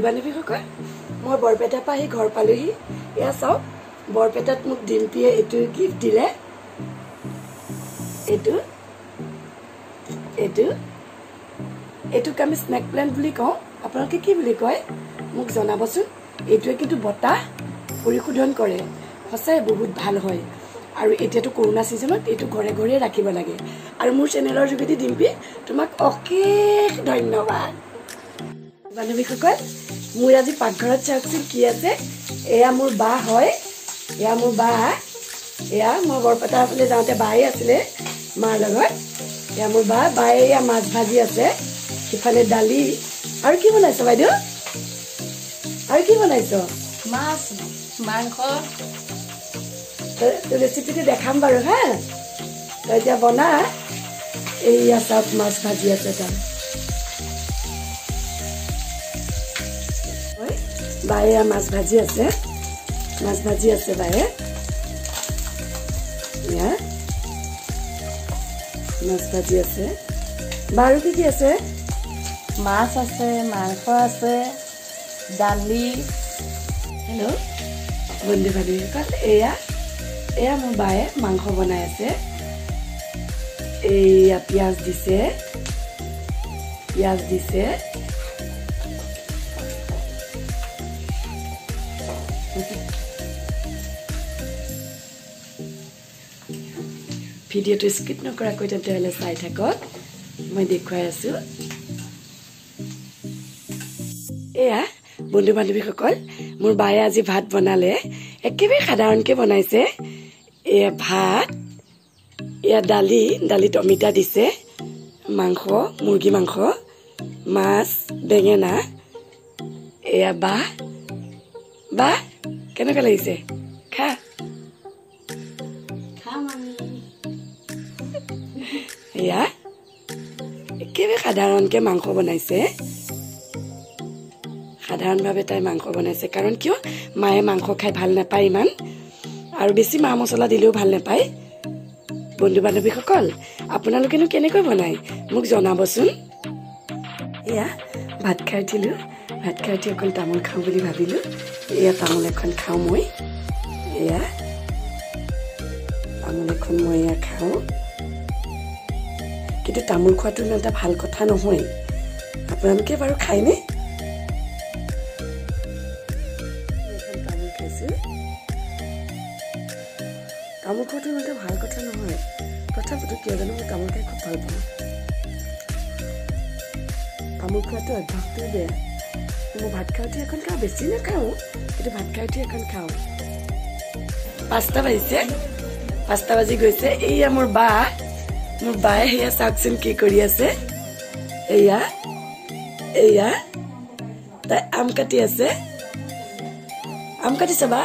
বান্ধৱীসকল মই বৰপেটাৰ পৰা আহি ঘৰ পালোহি এয়া চাওক বৰপেটাত মোক ডিম্পীয়ে এইটো গিফ্ট দিলে এইটোক আমি স্নেক প্লেণ্ট বুলি কওঁ আপোনালোকে কি বুলি কয় মোক জনাবচোন এইটোৱে কিন্তু বতাহ পৰিশোধন কৰে সঁচাই বহুত ভাল হয় আৰু এতিয়াতো কৰোনা সিজনত এইটো ঘৰে ঘৰে ৰাখিব লাগে আৰু মোৰ চেনেলৰ যোগেদি ডিম্পী তোমাক অশেষ ধন্যবাদ বান্ধৱীসকল মোৰ আজি পাকঘৰত চাওকচোন কি আছে এয়া মোৰ বা হয় এয়া মোৰ বা এয়া মই বৰপেটা ফালে যাওঁতে বাই আছিলে মাৰ লগত এয়া মোৰ বায়ে এয়া মাছ ভাজি আছে সিফালে দালি আৰু কি বনাইছ বাইদেউ আৰু কি বনাইছ মাছ মাংস ৰেচিপিটো দেখাম বাৰু হা তই এতিয়া বনা এইয়া চাওক মাছ ভাজি আছে তাৰ বায়ে মাছ ভাজি আছে বায়ে মাছ ভাজি আছে বাৰু কি আছে মাছ আছে মাংস আছে দালি হেল্ল' বন্ধু বান্ধৱীসকল এয়া মোৰ বায়ে মাংস বনাই আছে এয়া পিঁয়াজ দিছে ভিডিঅ'টো স্কিপ নকৰাকৈ তেতিয়াহ'লে চাই থাকক মই দেখুৱাই আছো এয়া বন্ধু বান্ধৱীসকল মোৰ বায়ে আজি ভাত বনালে একেবাৰে সাধাৰণকৈ বনাইছে এয়া ভাত এয়া দালিত অমিতা দিছে মাংস মুৰ্গী মাংস মাছ বেঙেনা এয়া বা কেনেকুৱা লাগিছে খা এয়া একেবাৰে সাধাৰণকৈ মাংস বনাইছে সাধাৰণভাৱে তাই মাংস বনাইছে কাৰণ কিয় মায়ে মাংস খাই ভাল নাপায় ইমান আৰু বেছি মা মছলা দিলেও ভাল নাপায় বন্ধু বান্ধৱীসকল আপোনালোকেনো কেনেকৈ বনায় মোক জনাবচোন এয়া ভাত খাই উঠি অকণ তামোল খাওঁ বুলি ভাবিলোঁ এয়া তামোল এখন খাওঁ মই এয়া তামোল এখন মই এয়া খাওঁ কিন্তু তামোল খোৱাটো ইমান এটা ভাল কথা নহয় আপোনালোকে বাৰু খায়নে তামোল খাইছোঁ তামোল খোৱাটো ইমান এটা ভাল কথা নহয় তথাপিতো কিয় জানো মই তামোল খাই খুব ভাল পাওঁ তামোল খোৱাটো অভ্যাসটো বেয়া মই ভাত খাওঁতে এখন খাওঁ বেছি নাখাওঁ কিন্তু ভাত খাওঁতে এখন খাওঁ 5টা বাজি গৈছে এয়া মোৰ বায়ে সেয়া চাওকচোন কি কৰি আছে এয়া তাই আম কাটি আছে আম কাটিছে বা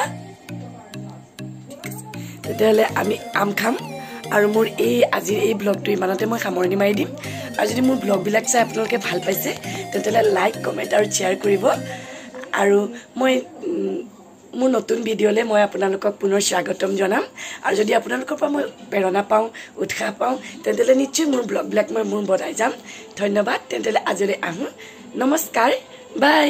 তেতিয়াহ'লে আমি আম খাম আৰু মোৰ আজিৰ এই ব্লগটো ইমানতে মই সামৰণি মাৰি দিম আৰু যদি মোৰ ব্লগবিলাক চাই আপোনালোকে ভাল পাইছে তেতিয়াহ'লে লাইক কমেণ্ট আৰু শ্বেয়াৰ কৰিব আৰু মই মোৰ নতুন ভিডিঅ'লৈ মই আপোনালোকক পুনৰ স্বাগতম জনাম আৰু যদি আপোনালোকৰ পৰা মই প্ৰেৰণা পাওঁ উৎসাহ পাওঁ তেতিয়াহ'লে নিশ্চয় মোৰ ব্লগবিলাক মই বনাই যাম ধন্যবাদ তেতিয়াহ'লে আজিলৈ আহোঁ নমস্কাৰ বাই